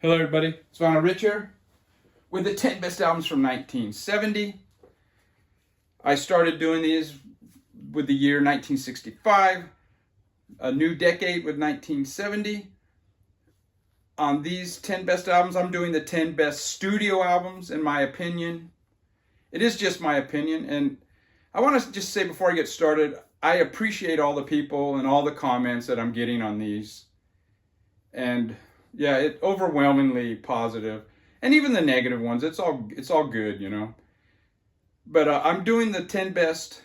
Hello everybody, it's Vanna Rich here with the 10 best albums from 1970. I started doing these with the year 1965, a new decade with 1970. On these 10 best albums, I'm doing the 10 best studio albums in my opinion. It is just my opinion, and I want to just say before I get started, I appreciate all the people and all the comments that I'm getting on these. And yeah, it overwhelmingly positive, and even the negative ones. It's all good, you know. But I'm doing the 10 best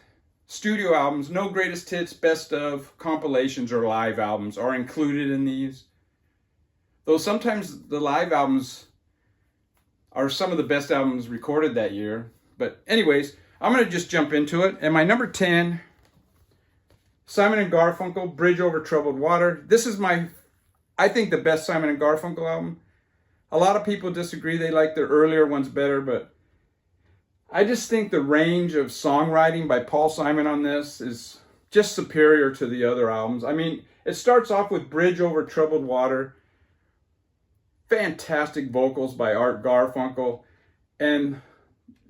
studio albums. No greatest hits, best of, compilations, or live albums are included in these. Though sometimes the live albums are some of the best albums recorded that year. But anyways, I'm gonna just jump into it. And my number 10, Simon and Garfunkel, Bridge Over Troubled Water. This is I think the best Simon and Garfunkel album. A lot of people disagree. They like their earlier ones better, but I just think the range of songwriting by Paul Simon on this is just superior to the other albums. I mean, it starts off with Bridge Over Troubled Water. Fantastic vocals by Art Garfunkel. And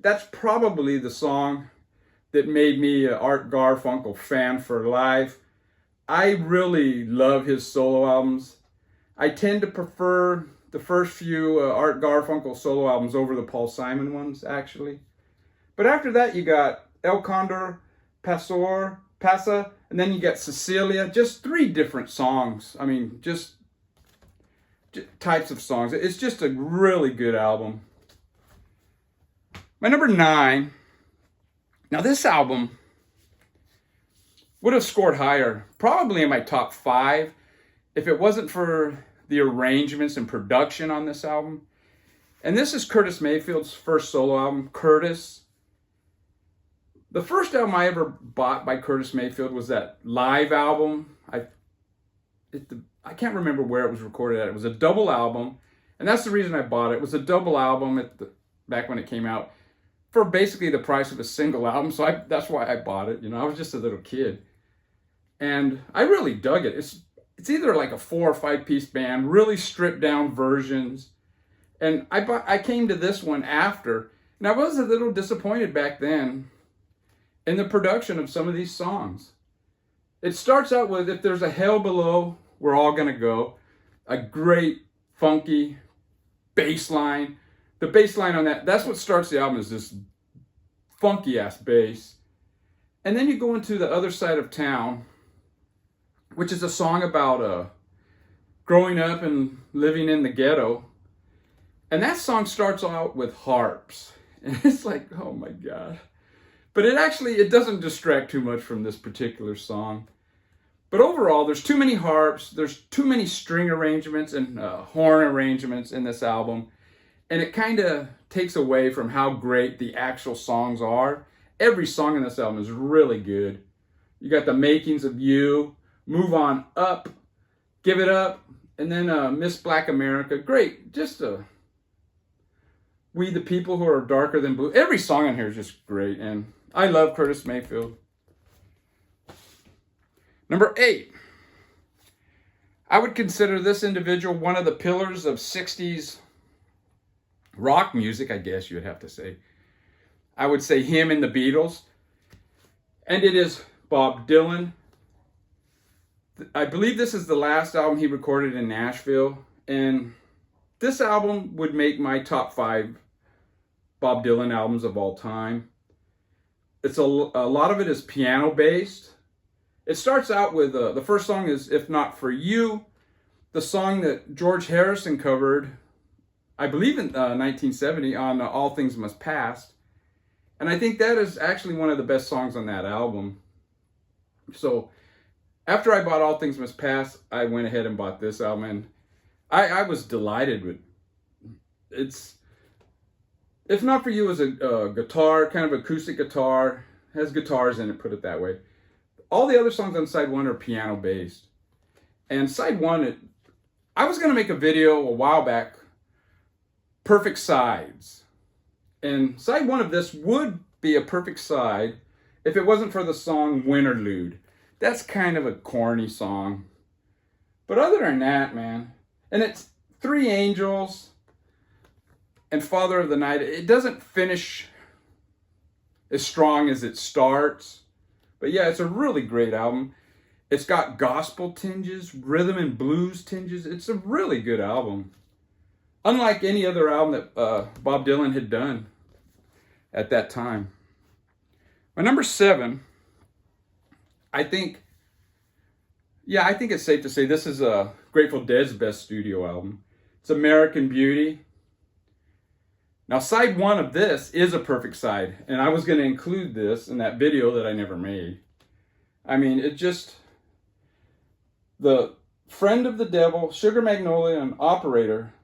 that's probably the song that made me an Art Garfunkel fan for life. I really love his solo albums. I tend to prefer the first few Art Garfunkel solo albums over the Paul Simon ones, actually. But after that, you got El Condor, Pasa, and then you got Cecilia. Just 3 different songs. I mean, just types of songs. It's just a really good album. My number 9. Now, this album would have scored higher, probably in my top 5, if it wasn't for the arrangements and production on this album. And this is Curtis Mayfield's first solo album, Curtis. The first album I ever bought by Curtis Mayfield was that live album. I can't remember where it was recorded at. It was a double album, and that's the reason I bought it. It was a double album back when it came out for basically the price of a single album. So that's why I bought it. You know, I was just a little kid, and I really dug it. It's either like a 4 or 5 piece band, really stripped down versions. And I came to this one after, and I was a little disappointed back then in the production of some of these songs. It starts out with If There's a Hell Below, We're All Gonna Go. A great, funky bass line. The bass line on that's what starts the album, is this funky ass bass. And then you go into The Other Side of Town, which is a song about growing up and living in the ghetto. And that song starts out with harps. And it's like, oh my God. But it doesn't distract too much from this particular song. But overall, there's too many harps, there's too many string arrangements and horn arrangements in this album. And it kind of takes away from how great the actual songs are. Every song in this album is really good. You got The Makings of You, Move On Up, Give It Up, and then Miss Black America. Great, just We the People Who Are Darker Than Blue. Every song on here is just great, and I love Curtis Mayfield. Number 8. I would consider this individual one of the pillars of 60s rock music, I guess you would have to say. I would say him and the Beatles. And it is Bob Dylan. I believe this is the last album he recorded in Nashville. And this album would make my top 5 Bob Dylan albums of all time. It's a lot of it is piano based. It starts out with the first song is If Not For You, the song that George Harrison covered, I believe in 1970 on All Things Must Pass. And I think that is actually one of the best songs on that album. So after I bought All Things Must Pass, I went ahead and bought this album, and I was delighted with it's. If Not For You is a guitar, kind of acoustic guitar, has guitars in it, put it that way. All the other songs on side 1 are piano based. And side 1, I was going to make a video a while back, perfect sides. And side 1 of this would be a perfect side if it wasn't for the song Winterlude. That's kind of a corny song. But other than that, man, and it's Three Angels and Father of the Night, it doesn't finish as strong as it starts. But yeah, it's a really great album. It's got gospel tinges, rhythm and blues tinges. It's a really good album. Unlike any other album that Bob Dylan had done at that time. My number 7, I think it's safe to say this is Grateful Dead's best studio album. It's American Beauty. Now, side 1 of this is a perfect side, and I was going to include this in that video that I never made. I mean, it just, the Friend of the Devil, Sugar Magnolia, and Operator,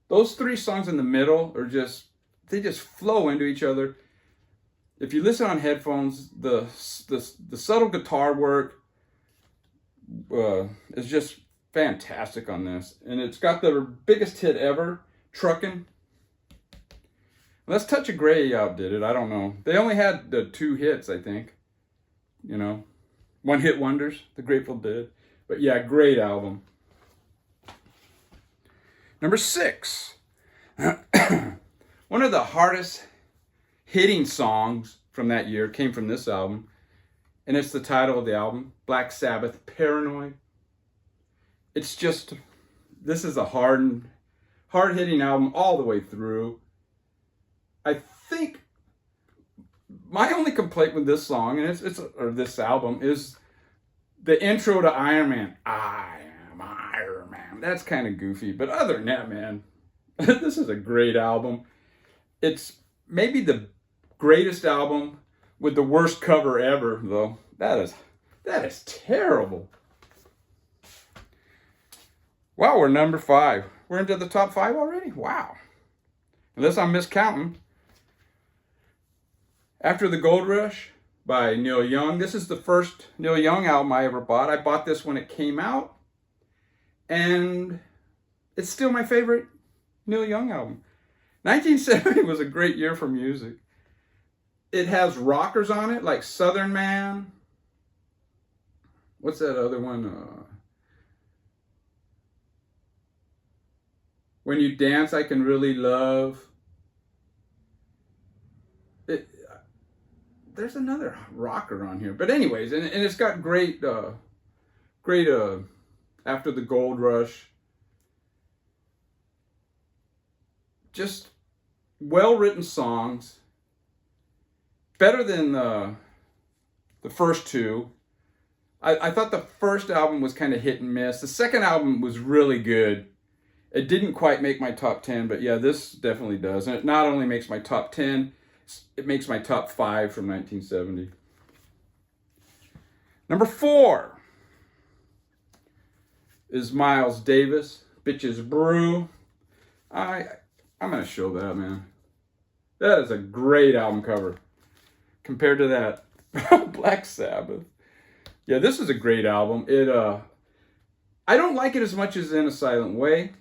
those 3 songs in the middle are just, they just flow into each other. If you listen on headphones, the subtle guitar work is just fantastic on this. And it's got the biggest hit ever, Truckin'. Unless Touch of Grey outdid it, I don't know. They only had the 2 hits, I think. You know, one-hit wonders, the Grateful Dead. But yeah, great album. Number 6. One of the hardest hitting songs from that year came from this album. And it's the title of the album, Black Sabbath, Paranoid. It's just, this is a hard-hitting album all the way through. I think my only complaint with this song, and or this album, is the intro to Iron Man. I am Iron Man. That's kind of goofy, but other than that, man, this is a great album. It's maybe the greatest album with the worst cover ever, though. That is terrible. Wow, we're number 5. We're into the top 5 already? Wow. Unless I'm miscounting. After the Gold Rush by Neil Young. This is the first Neil Young album I ever bought. I bought this when it came out. And it's still my favorite Neil Young album. 1970 was a great year for music. It has rockers on it, like Southern Man. What's that other one? When You Dance, I Can Really Love. There's another rocker on here. But anyways, and it's got great After the Gold Rush. Just well-written songs. Better than the first 2. I thought the first album was kind of hit and miss. The second album was really good. It didn't quite make my top 10, but yeah, this definitely does. And it not only makes my top 10, it makes my top 5 from 1970. Number 4 is Miles Davis, Bitches Brew. I'm going to show that, man. That is a great album cover. Compared to that Black Sabbath. Yeah, this is a great album. I don't like it as much as In a Silent Way,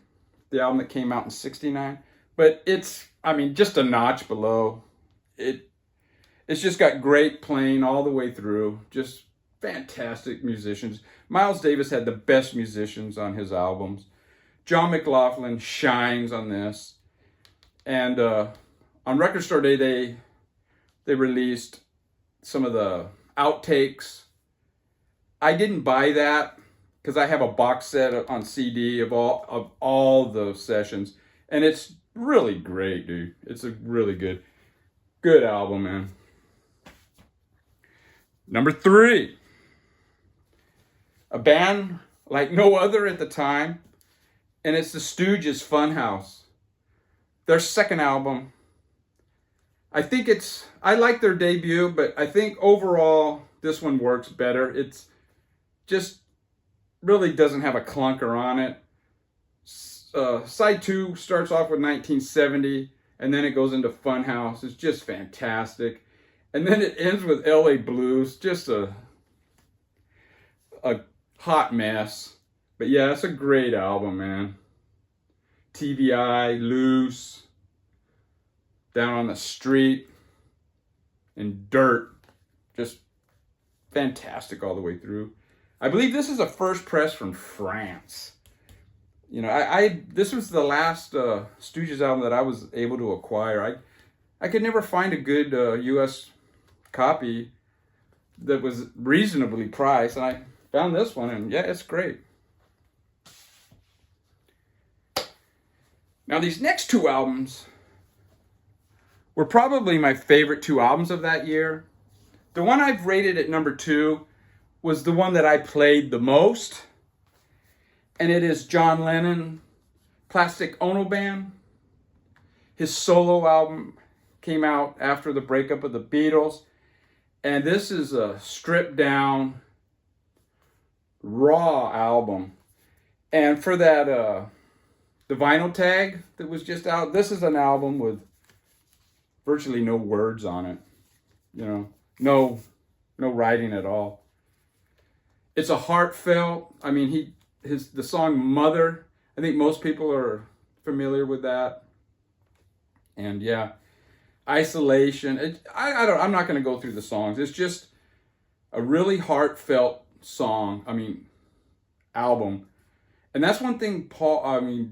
the album that came out in '69, but it's, I mean, just a notch below. It's just got great playing all the way through. Just fantastic musicians. Miles Davis had the best musicians on his albums. John McLaughlin shines on this. And on Record Store Day, they released some of the outtakes. I didn't buy that because I have a box set on CD of all the sessions, and it's really great, dude. It's a really good album, man. Number 3, a band like no other at the time, and it's the Stooges' Funhouse. Their second album. I like their debut, but I think overall this one works better. It's just really doesn't have a clunker on it. Side 2 starts off with 1970, and then it goes into Funhouse. It's just fantastic. And then it ends with LA Blues, just a hot mess. But yeah, it's a great album, man. TVI, Loose, Down on the Street, and Dirt. Just fantastic all the way through. I believe this is a first press from France. You know, I this was the last Stooges album that I was able to acquire. I could never find a good U.S. copy that was reasonably priced, and I found this one, and yeah, it's great. Now, these next two albums were probably my favorite two albums of that year. The one I've rated at number 2 was the one that I played the most, and it is John Lennon, Plastic Ono Band. His solo album came out after the breakup of the Beatles, and this is a stripped down, raw album. And for that, the vinyl tag that was just out, this is an album with virtually no words on it. You know, no writing at all. It's a heartfelt. I mean, the song "Mother." I think most people are familiar with that. And yeah, Isolation. I'm not going to go through the songs. It's just a really heartfelt song. I mean, album. And that's one thing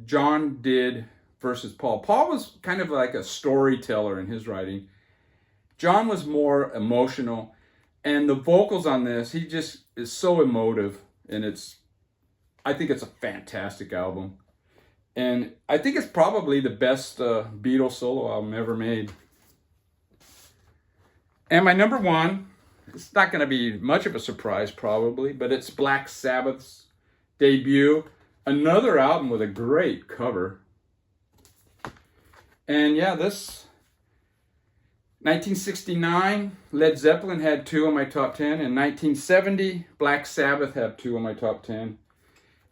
John did versus Paul. Paul was kind of like a storyteller in his writing. John was more emotional, and the vocals on this, he just is so emotive, and I think it's a fantastic album. And I think it's probably the best Beatles solo album ever made. And my number 1, it's not going to be much of a surprise probably, but it's Black Sabbath's debut. Another album with a great cover. And yeah, this 1969, Led Zeppelin had 2 on my top 10. In 1970, Black Sabbath had 2 on my top 10.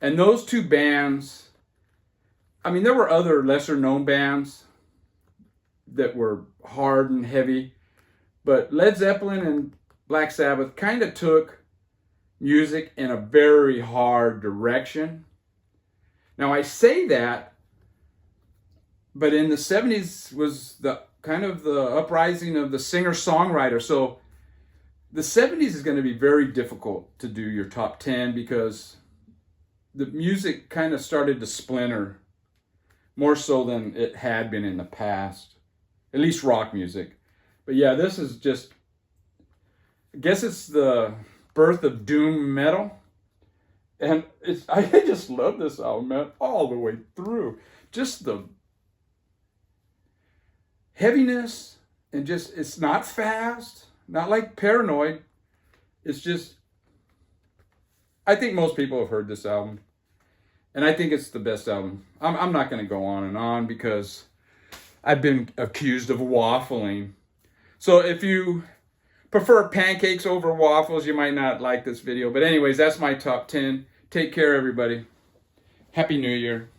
And those two bands, I mean, there were other lesser known bands that were hard and heavy, but Led Zeppelin and Black Sabbath kind of took music in a very hard direction. Now I say that, but in the 70s was the kind of the uprising of the singer-songwriter. So the 70s is going to be very difficult to do your top 10 because the music kind of started to splinter more so than it had been in the past, at least rock music. But yeah, this is just, I guess it's the birth of doom metal. And I just love this album, man, all the way through. Just the heaviness, and just, it's not fast, not like Paranoid. It's just, I think most people have heard this album, and I think it's the best album. I'm not going to go on and on because I've been accused of waffling. So if you prefer pancakes over waffles, you might not like this video. But anyways, that's my top 10. Take care, everybody. Happy New Year.